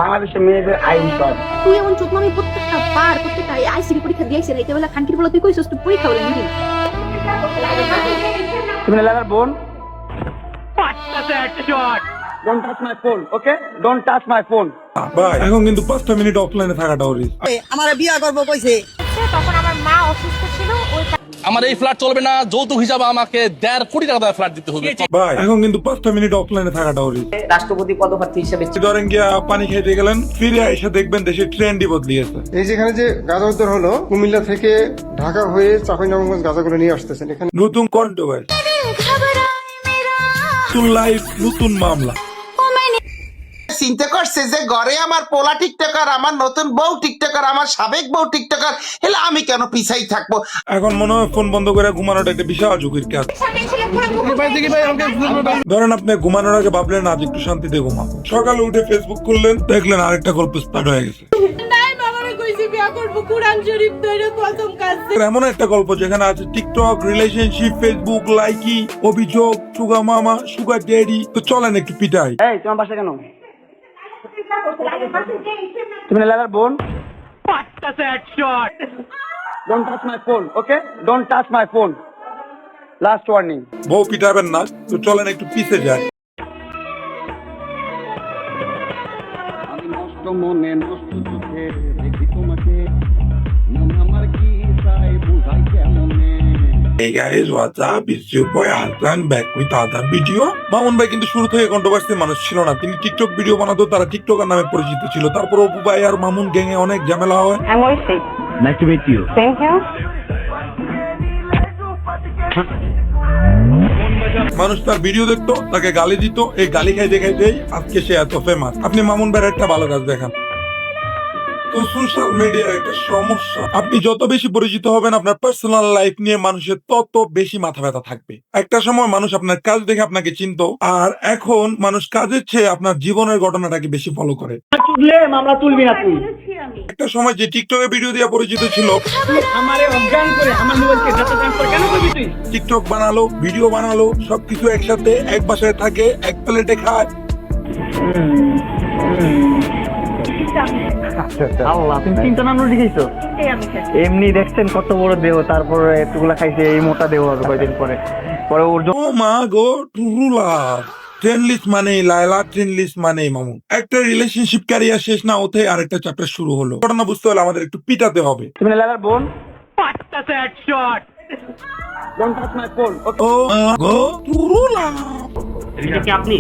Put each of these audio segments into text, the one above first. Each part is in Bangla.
বাংলাদেশের মেয়েদের আইন সব। তুই এমন চোখ আমি প্রত্যেকটা আইসিডি পরীক্ষা দিয়েছি রাইতে বেলা খানকির বলে তুই কইছস তুই পরীক্ষা বলে নিবি তুমি লালার বোন। Don't touch my phone, okay? Don't touch my phone. ভাই এখন কিন্তু 5টা মিনিট অফলাইনে থাকাটা ওর আমারে বিয়া করবো কইছে। তখন আমার মা অসুস্থ ছিল ওই আমার এই ফ্ল্যাট চলবে না, যৌতুক হিসাবে আমাকে 1.5 কোটি টাকা দিয়ে ফ্ল্যাট দিতে হবে। ভাই এখন কিন্তু 5টা মিনিট অফলাইনে থাকাটা ওর রাষ্ট্রপতি পদপ্রার্থী হিসেবে ধরেন গিয়া পানি খাইতে গেলেন, ফিরে এসে দেখবেন দেশের ট্রেন্ডই বদলিয়েছে। এই যেখানে যে গাঁজা উদ্ধার হলো, কুমিল্লা থেকে ঢাকা হয়ে চাঁপাইনবাবগঞ্জ গাঁজাগুলো নিয়ে আসতেছেন এখানে। নতুন কন্ট্রোভার্সি, নতুন লাইফ, নতুন মামলা। চিন্তা করছে যে ঘরে আমার পোলা টিকটকার, আমার নতুন বউ টিকটকার, আমার সাবেক বউ টিকটকার, এলে আমি কেন পিছাই থাকবো? এখন মনে হয় ফোন বন্ধ করে ঘুমানোটা একটা বিশাল ঝুঁকির কাজ। ধরেন আপনি ঘুমানোর আগে ভাবলেন আজ একটু শান্তিতে ঘুমাবো, সকালে উঠে ফেসবুক খুললেন, দেখলেন আরেকটা গল্প স্টার্ট হয়ে গেছে। এমন একটা গল্প যেখানে আছে টিকটক, রিলেশনশিপ, ফেসবুক, লাইকি, অভিযোগ, সুগা মামা, সুগার ড্যাডি। তো চলেন একটু পিটাই। এই তোমার বাসা কেন? তুমি লালার বোন। Don't touch my phone, okay? Don't touch my phone. Last warning. বউ পিটাবেন না, তো চলেন একটু পিছে যাই। আমি নষ্ট মনে নষ্ট চোখে দেখি তোমাকে, মন আমার কি চাই বুঝাই কেমনে। Hey guys, what's up? It's your boy Hassan back with another video. Mamun ভাই কিন্তু শুরু থেকে কন্ট্রোভার্সি মানুষ ছিল না, তিনি টিকটক ভিডিও বানাতো, তারা টিকটকার নামে পরিচিত ছিল। তারপর অপু ভাই আর মামুন গ্যাংয়ে অনেক ঝামেলা হয়। I'm Oishi. Nice to meet you. Thank you. মানুষ তার ভিডিও দেখতো, তাকে গালি দিত, এই গালি খাইতে খাইতেই আজকে সে এত ফেমাস। আপনি মামুন ভাইয়ের একটা ভালো কাজ দেখান। তো সোশ্যাল মিডিয়ার একটা সমস্যা, আপনি যত বেশি পরিচিত হবেন আপনার পার্সোনাল লাইফ নিয়ে মানুষের তত বেশি মাথা ব্যথা থাকবে। একটা সময় মানুষ আপনার কাজ দেখে আপনাকে চিনতো, আর এখন মানুষ কাজের চেয়ে আপনার জীবনের ঘটনাটাকে বেশি ফলো করে। মামলা তুলবি না তুই। একটা সময় যে টিকটকে ভিডিও দিয়ে পরিচিত ছিল, আমারে অজ্ঞান করে আমার মোবাইলকে ডাটা ট্রান্সফার কেন করবি তুই? টিকটক বানালো, ভিডিও বানালো, সবকিছু একসাথে, এক বাসায় থাকে, এক প্লেটে খায়। আল্লাহ, তুমি চিন্তা না দেখাইছো? এমনি দেখছেন কত বড় দেহ, তারপরে এতগুলা খাইছে, এই মোটা দেহ হবে কয়দিন পরে পরে ওর ও মা গো, টুরুলা ট্রেন লিস্ট মানে লাইলা, ট্রেন লিস্ট মানে মামুন। একটা রিলেশনশিপ ক্যারিয়ার শেষ না হতে আরেকটা চ্যাপ্টার শুরু হলো। ঘটনা বুঝতে হলে আমাদের একটু পিটাতে হবে। তুমি লালার বোন। Don't touch my phone, okay? ও মা গো, টুরুলা। এটা কি আপনি?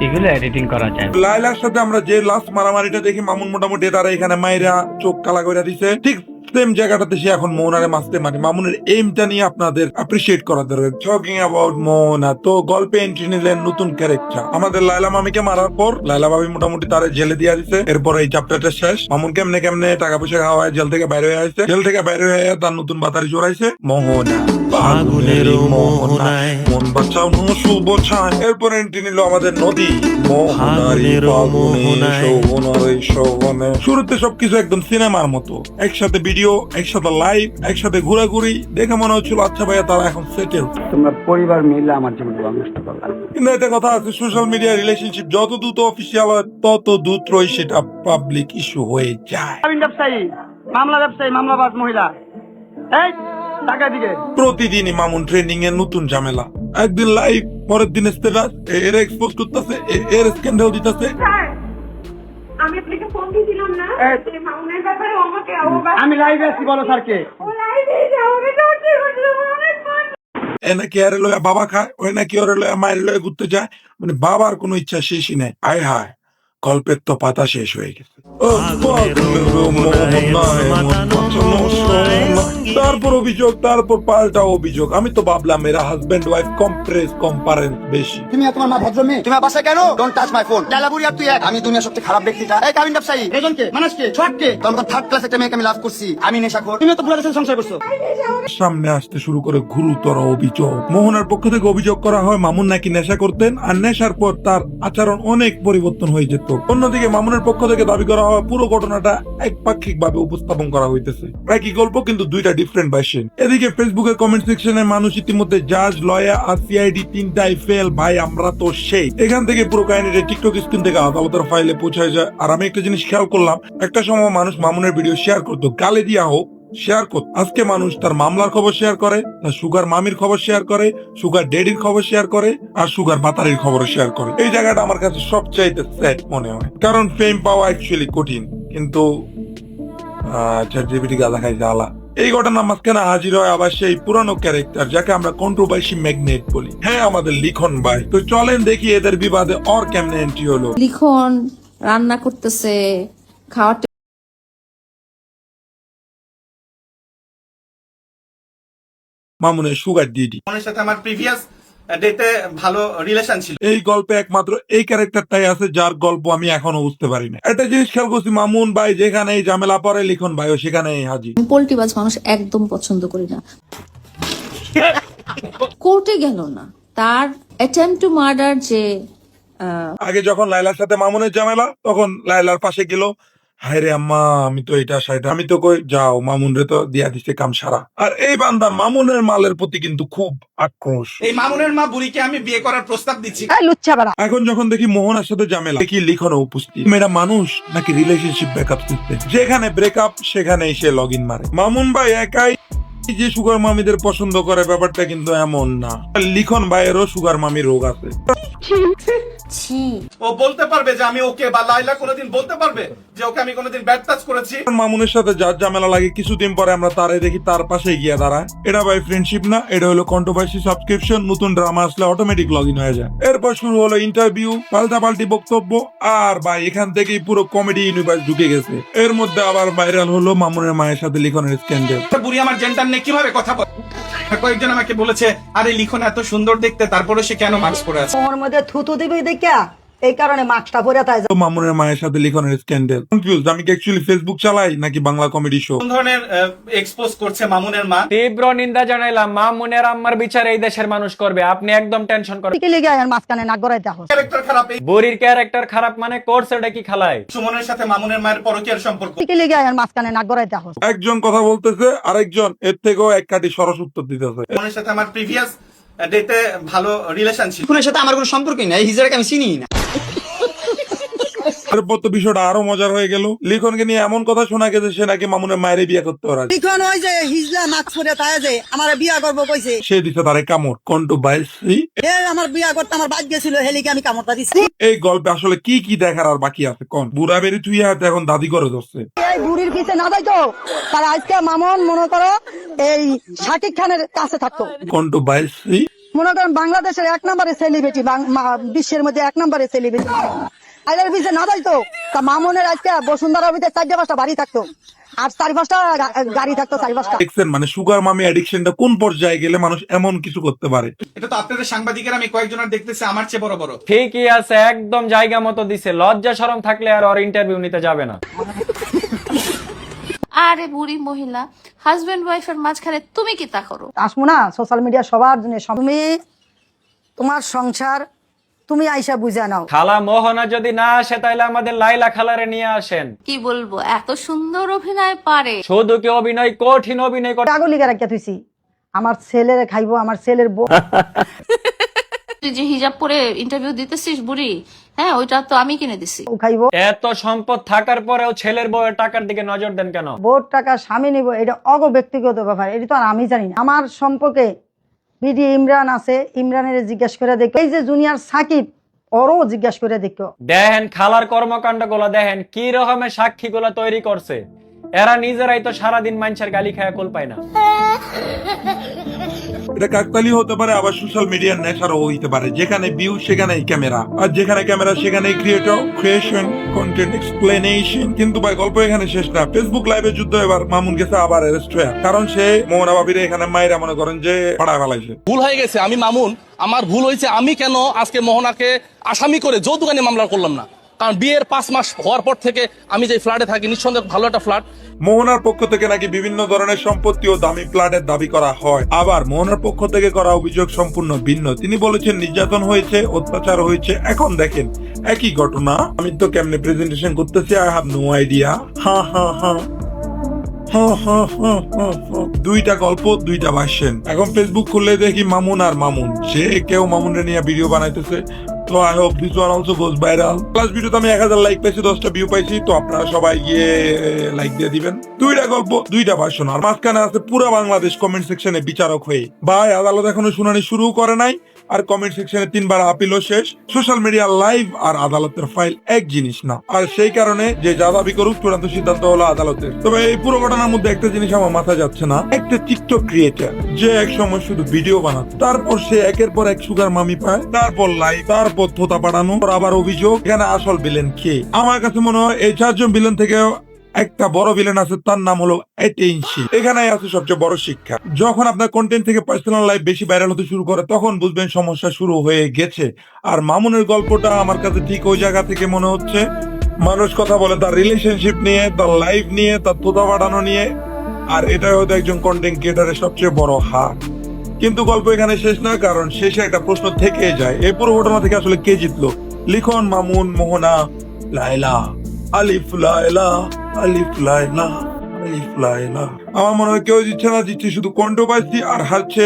এগুলো এডিটিং করা যায়। লাইলার সাথে আমরা যে লাস্ট মারামারিটা দেখি, মামুন মোটামুটি তারা এখানে মাইরা চোখ কালা করে দিছে, ঠিক সেম জায়গাটাতে সে এখন মোহনারে মাসতে মারি। মামুনের এইমটা নিয়ে আপনাদের অ্যাপ্রিশিয়েট করা দরকার। টকিং অ্যাবাউট মোহনা, তো গল্পে এন্ট্রি নিলেন নতুন ক্যারেক্টার। আমাদের লাইলা মামিকে মারার পর লাইলা মামি মোটামুটি তারা জেলে দিয়ে দিছে। এরপর এই চ্যাপ্টারটা শেষ। মামুন কেমনে কেমনে টাকা পয়সা খাওয়ায় জেল থেকে বাইরে হয়ে আসছে, জেল থেকে বাইরে হয়ে তার নতুন বাতারি জোড়াইছে মোহনা, ফাগুনের মোহনায় মন বাঁচাও শুভ ছায়। এরপর এন্ট্রি নিল আমাদের নদী মোহনারি ফাগুনে শোভনারে শোভনে। শুরুতে সবকিছু একদম সিনেমার মতো, একসাথে ভিডিও, একসাথে লাইভ, একসাথে ঘোরাঘুরি, দেখে মনে হচ্ছিল আচ্ছা ভাইয়া তারা এখন সেটেল। তোমরা পরিবার মিলে আমার জীবনটা নষ্ট করলা। কিন্তু একটা কথা আছে, সোশ্যাল মিডিয়া রিলেশনশিপ যত দ্রুত অফিসিয়াল হয় তত দ্রুতই সেটা পাবলিক ইস্যু হয়ে যায়। ব্যবসায়ী, মামলাবাজ মহিলা, এই টাকা দিকে। প্রতিদিনই মামুন ট্রেন্ডিং এর নতুন ঝামেলা, একদিন লাইভ, পরের দিন স্ট্যাটাস, এর এক্সপোজ করতেছে, এর স্ক্যান্ডাল দিতেছে। আমি আপনাকে ফোন দিয়েছিলাম না যে মামুনের ব্যাপারে আমাকে আমি লাইভে আছি, বলো স্যারকে। এ নাকি আরে লয়া বাবা খায়, ওই নাকি ওরে লয়া মায়ের লয়া ঘুরতে যায়, মানে বাবার কোনো ইচ্ছা শেষই নাই। আয় হায়, গল্পের তো পাতা শেষ হয়ে গেছে। তারপর অভিযোগ, তারপর পাল্টা অভিযোগ। আমি তো ভাবলাম এরা হাজবেন্ড ওয়াইফ কম্পারেন্স বেশি। তুমি আর তোমার মা ভদ্র মেয়ে, তুমি বাসা কেন? Don't touch my phone. লালাবুড়ি আর তুই এক। আমি দুনিয়ার সবচেয়ে খারাপ ব্যক্তিটা। এই কাবিন ব্যবসায়ী, রেজনকে, মানুষকে, ছোটকে, তোর মতো থার্ড ক্লাস একটা মেয়েকে আমি লাভ করছি। আমি নেশাখোর, তুমি তো পুরো দেশের সংসার করছো। সামনে আসতে শুরু করে গুরুতর অভিযোগ। মোহনার পক্ষ থেকে অভিযোগ করা হয় মামুন নাকি নেশা করতেন, আর নেশার পর তার আচরণ অনেক পরিবর্তন হয়ে যেত। বাস্তব। অন্যদিকে মামুনের পক্ষ থেকে দাবি করা হওয়া পুরো ঘটনাটা একপাক্ষিক ভাবে উপস্থাপন করা হইতেছে। একই গল্প কিন্তু দুইটা ডিফারেন্ট ভার্সন। এদিকে ফেসবুকের কমেন্ট সেকশনে মানুষ ইতিমধ্যে জাজ, লয়ার আর সিআইডি তিনটাই ফেল ভাই, আমরা তো সেই। এখান থেকে পুরো কাহিনীটা টিকটক স্ক্রিন থেকে আদালতের ফাইলে পৌঁছায় যায়। আর আমি একটা জিনিস খেয়াল করলাম, একটা সময় মানুষ মামুনের ভিডিও শেয়ার করতো, গালে দিয়া হোক শেয়ার করতো। আজকে মানুষ তার মামলার খবর শেয়ার করে, তার সুগার মামির খবর শেয়ার করে, সুগার ড্যাডির খবর শেয়ার করে, আর সুগার বাতারির খবর শেয়ার করে। এই জায়গাটা আমার কাছে সবচাইতে স্যাড মনে হয়, কারণ ফেম পাওয়া অ্যাকচুয়ালি কঠিন, কিন্তু চ্যাটজিপিটি গাদা খাই জ্বালা। এই ঘটনার মাঝখানে হাজির হয় আবার সেই পুরানো ক্যারেক্টার যাকে আমরা কন্ট্রোভার্সি ম্যাগনেট বলি। হ্যাঁ, আমাদের লিখন ভাই। তো চলেন দেখি এদের বিবাদে ওর কেমনে এন্ট্রি হলো। লিখন রান্না করতেছে, খাওয়ার মামুনের সুগার ডিডি। মামুনের সাথে আমার প্রিভিয়াস ডেতে ভালো রিলেশন ছিল। এই গল্পে একমাত্র এই ক্যারেক্টারটাই আছে যার গল্প আমি এখনো বুঝতে পারি না। একটা জিনিস খেয়াল করছি, মামুন ভাই যেখানে এই ঝামেলা পরে, লিখন ভাইও সেখানে হাজির। পোল্ট্রিবাজ মানুষ একদম পছন্দ করি না। কোর্টে গেল না, তার অ্যাটেম্প টু মার্ডার যে আগে যখন লাইলার সাথে মামুনের ঝামেলা, তখন লাইলার পাশে গেল, হায় রে আম্মা আমি তো এটা সাইড, আমি তো কই যাও মামুন রে তো দিয়া দিচ্ছে কাম সারা। আর এই বান্দা মামুনের মালের প্রতি কিন্তু খুব আক্রোশ। এই মামুনের মা বুড়িকে আমি বিয়ে করার প্রস্তাব দিচ্ছি। এখন যখন দেখি মোহনার সাথে ঝামেলা, দেখি লিখনও উপস্থিত। মেয়েরা মানুষ নাকি রিলেশনশিপ ব্রেকআপ সিস্টেম, যেখানে ব্রেকআপ সেখানেই সে লগ ইন মারে। মামুন ভাই একাই যে সুগার মামিদের পছন্দ করে, ব্যাপারটা কিন্তু এমন না। লিখন ভাইয়েরও সুগার মামি রোগ আছে। ও বলতে পারবে যে আমি ওকে, বা লাইলা কোনোদিন বলতে পারবে যে ওকে আমি কোনোদিন ব্যাড টাচ করেছি। মামুনের সাথে যার ঝামেলা লাগে, কিছুদিন পরে আমরা তারে দেখি তার পাশে গিয়ে দাঁড়ায়। এটা ভাই ফ্রেন্ডশিপ না, এটা হলো কন্ট্রোভার্সি সাবস্ক্রিপশন। নতুন ড্রামা আসলে অটোমেটিক লগ ইন হয়ে যায়। এরপর শুরু হলো ইন্টারভিউ, পাল্টাপাল্টি বক্তব্য, আর ভাই এখান থেকেই পুরো কমেডি ইউনিভার্স ঢুকে গেছে। এর মধ্যে আবার ভাইরাল হলো মামুনের মায়ের সাথে লিখনের স্ক্যান্ডাল। বুড়ি আমার জেন্ডার নিয়ে কিভাবে কথা বলে। কয়েকজন আমাকে বলেছে, আরে লিখন এত সুন্দর দেখতে, তারপরে সে কেন মাস্ক পরে আছে। ওর মধ্যে থুতু দিবি দেখা, এই কারণে মাস্কটা পরে তাই। মামুনের মায়ের সাথে লিখনের স্ক্যান্ডাল। কনফিউজ, আমি কি অ্যাকচুয়ালি ফেসবুক চালাই নাকি বাংলা কমেডি শো? কোন ধরনের এক্সপোজ করছে মামুনের মা। তীব্র নিন্দা জানাইলাম। মামুনের আম্মার বিচার এই দেশের মানুষ করবে, আপনি একদম টেনশন করেন। কি লিগে আর মাঝখানে নাক গড়াইতে হয়। ক্যারেক্টার খারাপ। এই বুড়ির ক্যারেক্টার খারাপ মানে কোর্স এটা কি খালায়? সুমনের সাথে মামুনের মায়ের পরকীয়ার সম্পর্ক। কি লিগে আর মাঝখানে নাক গড়াইতে হয়। একজন কথা বলতেছে, আরেকজন এর থেকেও এক কাটি সরস উত্তর দিতেছে। সুমনের সাথে আমার প্রিভিয়াস ডেতে ভালো রিলেশন ছিল। সুমনের সাথে আমার কোনো সম্পর্কই নাই, হিজড়াকে আমি চিনি না। এরপর তো বিষয়টা আরো মজার হয়ে গেল। লিখনকে নিয়ে এমন কথা শোনা গেছে সে নাকি মামুনের মায়ের বিয়ে করতে পারে। লিখন ওই যে হিজলা মাস্ক পরে তাই যে আমার বিয়া করবো কইছে, সে দিছে তারে কামড়। কন্ট্রোভার্সি। এ আমার বিয়া করতে আমার বাদ গেছিল, হেলিকে আমি কামড়টা দিছি। এই গল্পে আসলে কি কি দেখার আর বাকি আছে কোন? বুড়া বেরি তুই হাতে এখন দাদি করে ধরছে। এই বুড়ির পিছে না যাইতো, তার আজকে মামুন মনে করো এই শাকিব খানের কাছে থাকতো। কন্ট্রোভার্সি। মনে করেন বাংলাদেশের 1 নম্বরের সেলিব্রিটি, বিশ্বের মধ্যে 1 নম্বরের সেলিব্রিটি। আইলার পিছে না যাইতো, তা মামুনের আজকে বসুন্ধরা ভিতরে 4-5টা বাড়ি থাকতো, আর 4-5টা গাড়ি থাকতো, 4-5টা। দেখছেন মানে সুগার মামি অ্যাডিকশনটা কোন পর্যায়ে গেলে মানুষ এমন কিছু করতে পারে। এটা তো আপনাদের সাংবাদিকেরা আমি কয়েকজনের দেখতেছি আমার চেয়ে বড় বড়। ঠিকই আছে, একদম জায়গা মতো দিছে। লজ্জা শরম থাকলে আর ওর ইন্টারভিউ নিতে যাবে না। আরে বুড়ি মহিলা, হাজবেন্ড ওয়াইফের মাঝখানে তুমি কি তা করো? আসবো না সোশ্যাল মিডিয়া সবার জন্য। তুমি তোমার সংসার তুমি আইসা বুঝা নাও। খালা মোহনা যদি না আসে তাহলে আমাদের লাইলা খালারে নিয়ে আসেন। কি বলবো, এত সুন্দর অভিনয় পারে। শুধু কি অভিনয়, কঠিন অভিনয় করে। পাগল লিগা রাখিয়া থুইছি, আমার ছেলের খাইবো, আমার ছেলের বউ। তুই যে হিজাব পরে ইন্টারভিউ দিতেছিস বুড়ি, হ্যাঁ ওইটা তো আমি কিনে দিছি। ও খাইবো। এত সম্পদ থাকার পরেও ছেলের বউয়ের টাকার দিকে নজর দেন কেন? বউর টাকা স্বামী নিব, এটা অগ ব্যক্তিগত ব্যাপার, এটা তো আর আমি জানি না। আমার সম্পর্কে বিডি ইমরান আছে, ইমরানের জিজ্ঞেস করে দেখো। এই যে জুনিয়র সাকিব, ওরও জিজ্ঞেস করে দেখো। দেখেন খালার কর্মকাণ্ড গুলা, দেখেন কি রকমের সাক্ষী গুলা তৈরি করছে। এরা নিজেরাই তো সারাদিন মানুষের গালি খায়া কোল পায় না। এটা কাকতালি হতে পারে, আবার সোশ্যাল মিডিয়ার নেশারও হইতে পারে। যেখানে ভিউ সেখানেই ক্যামেরা, আর যেখানে ক্যামেরা সেখানেই ক্রিয়েশন, কন্টেন্ট এক্সপ্লেনেশন। কিন্তু ভাই গল্প এখানে শেষ না। ফেসবুক লাইভে যুদ্ধ এবার মামুন গেছে আবার অ্যারেস্ট হয়ে, কারণ সে মোহনা ভাবিরে এখানে মায়েরা মনে করেন যে পাড়ায় ফেলাইছে। ভুল হয়ে গেছে, আমি মামুন, আমার ভুল হয়েছে। আমি কেন আজকে মোহনাকে আসামি করে যৌতুক আইনে মামলা করলাম না? কারণ বিয়ের 5 মাস হওয়ার পর থেকে আমি যে ফ্ল্যাটে থাকি, নিঃসন্দেহে ভালো একটা ফ্ল্যাট। মোহনার পক্ষ থেকে নাকি বিভিন্ন ধরনের সম্পত্তি ও দামি ফ্ল্যাটের দাবি করা হয়, আবার মোহনার পক্ষ থেকে করা অভিযোগ সম্পূর্ণ ভিন্ন। তিনি বলেছেন নির্যাতন হয়েছে, অত্যাচার হয়েছে। এখন দেখেন একই ঘটনা, আমি তো কেমনে প্রেজেন্টেশন করতেছি, আই হ্যাভ নো আইডিয়া। দুইটা গল্প, দুইটা ভার্সন। এখন ফেসবুক খুললে দেখি মামুন আর মামুন, যে কেউ মামুনের নিয়ে ভিডিও বানাইতেছে। তো I hope this one also goes viral. Plus ভিডিওতে আমি 1000 লাইক পাইছি, 10টা ভিউ পাইছি। তো আপনারা সবাই গিয়ে লাইক দিয়ে দিবেন। দুইটা গল্প, দুইটা ভার্সন। আর মাঝখানে আছে পুরো বাংলাদেশ কমেন্ট সেকশনে বিচারক হয়ে। ভাই আদালত এখনো শুনানি শুরু করে নাই, আর কমেন্ট সেকশনে 3বার আপিলও শেষ। সোশ্যাল মিডিয়া লাইভ আর আদালতের ফাইল এক জিনিস না, আর সেই কারণে যে যা দাবি করুক চূড়ান্ত সিদ্ধান্ত হলো আদালতের। তবে এই পুরো ঘটনার মধ্যে একটা জিনিস আমার মাথায় যাচ্ছে না, একটা টিকটক ক্রিয়েটার যে এক সময় শুধু ভিডিও বানাতো, তারপর সে একের পর এক সুগার মামি পায়, তারপর লাইভ, তারপর থোতা পাঠানো, আবার অভিযোগ। এখানে আসল ভিলেন কে? আমার কাছে মনে হয় এই 4 জন ভিলেন থেকে একটা বড় ভিলেন আছে, তার নাম হলো অ্যাটেনশন। এখানেই আছে সবচেয়ে বড় শিক্ষা। যখন আপনার কন্টেন্ট থেকে পার্সোনাল লাইফ বেশি ভাইরাল হতে শুরু করে, তখন বুঝবেন সমস্যা শুরু হয়ে গেছে। আর মামুনের গল্পটা আমার কাছে ঠিক ওই জায়গা থেকে মনে হচ্ছে। মানুষ কথা বলে তার রিলেশনশিপ নিয়ে, তার লাইফ নিয়ে, তার তোতা পাঠানো নিয়ে, আর এটাই হয়তো একজন কন্টেন্ট ক্রিয়েটারের সবচেয়ে বড় হার। কিন্তু গল্প এখানে শেষ না, কারণ শেষে একটা প্রশ্ন থেকে যায়, এই পুরো ঘটনা থেকে আসলে কে জিতলো? লিখন, মামুন, মোহনা, লায়লা, আলিফ লায়লা, আলিফ লায়লা, আলিফ লায়লা। আমার মনে হয় কেউ জিতছে না, জিতছে শুধু কন্ট্রোভার্সি, আর হারছে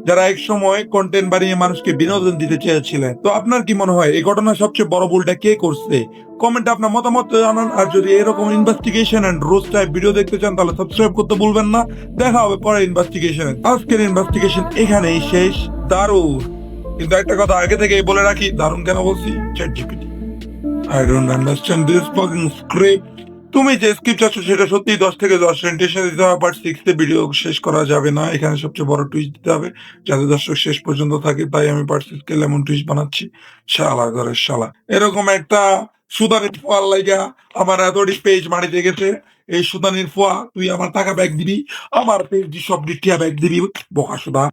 যারা এক সময় কন্টেন্ট বানিয়ে মানুষকে বিনোদন দিতে চেয়েছিলেন। তো আপনার কি মনে হয় এই ঘটনার সবচেয়ে বড় ভুলটা কে করছে? কমেন্টে আপনার মতামত জানান। আর যদি এরকম investigation and roast type video দেখতে চান, তাহলে সাবস্ক্রাইব করতে ভুলবেন না। দেখা হবে পরে ইনভেস্টিগেশনে। আজকের ইনভেস্টিগেশন এখানেই শেষ। দারুণ, কিন্তু একটা কথা আগে থেকেই বলে রাখি, দারুণ কেন বলছি? ChatGPT, I don't understand this fucking script. তুমি যে স্ক্রিপ্ট চাচ্ছ সেটা সত্যি 10 থেকে 10 রেন্টেশন দিতে হবে, বাট 6th ভিডিও শেষ করা যাবে না। এখানে সবচেয়ে বড় টুইস্ট দিতে হবে যাতে দর্শক শেষ পর্যন্ত থাকে। তাই আমি পার্ট 6 লেমন টুইস্ট বানাচ্ছি। শালা ঘরের শালা, এরকম একটা সুদানির ফোয়ার লাইগা আমার এতটি পেজ মারিতে গেছে। এই সুদানির ফোয়া, তুই আমার টাকা ব্যাগ দিবি, আমার পেজ সব ডিটিয়া ব্যাগ দিবি, বোকা সুদা।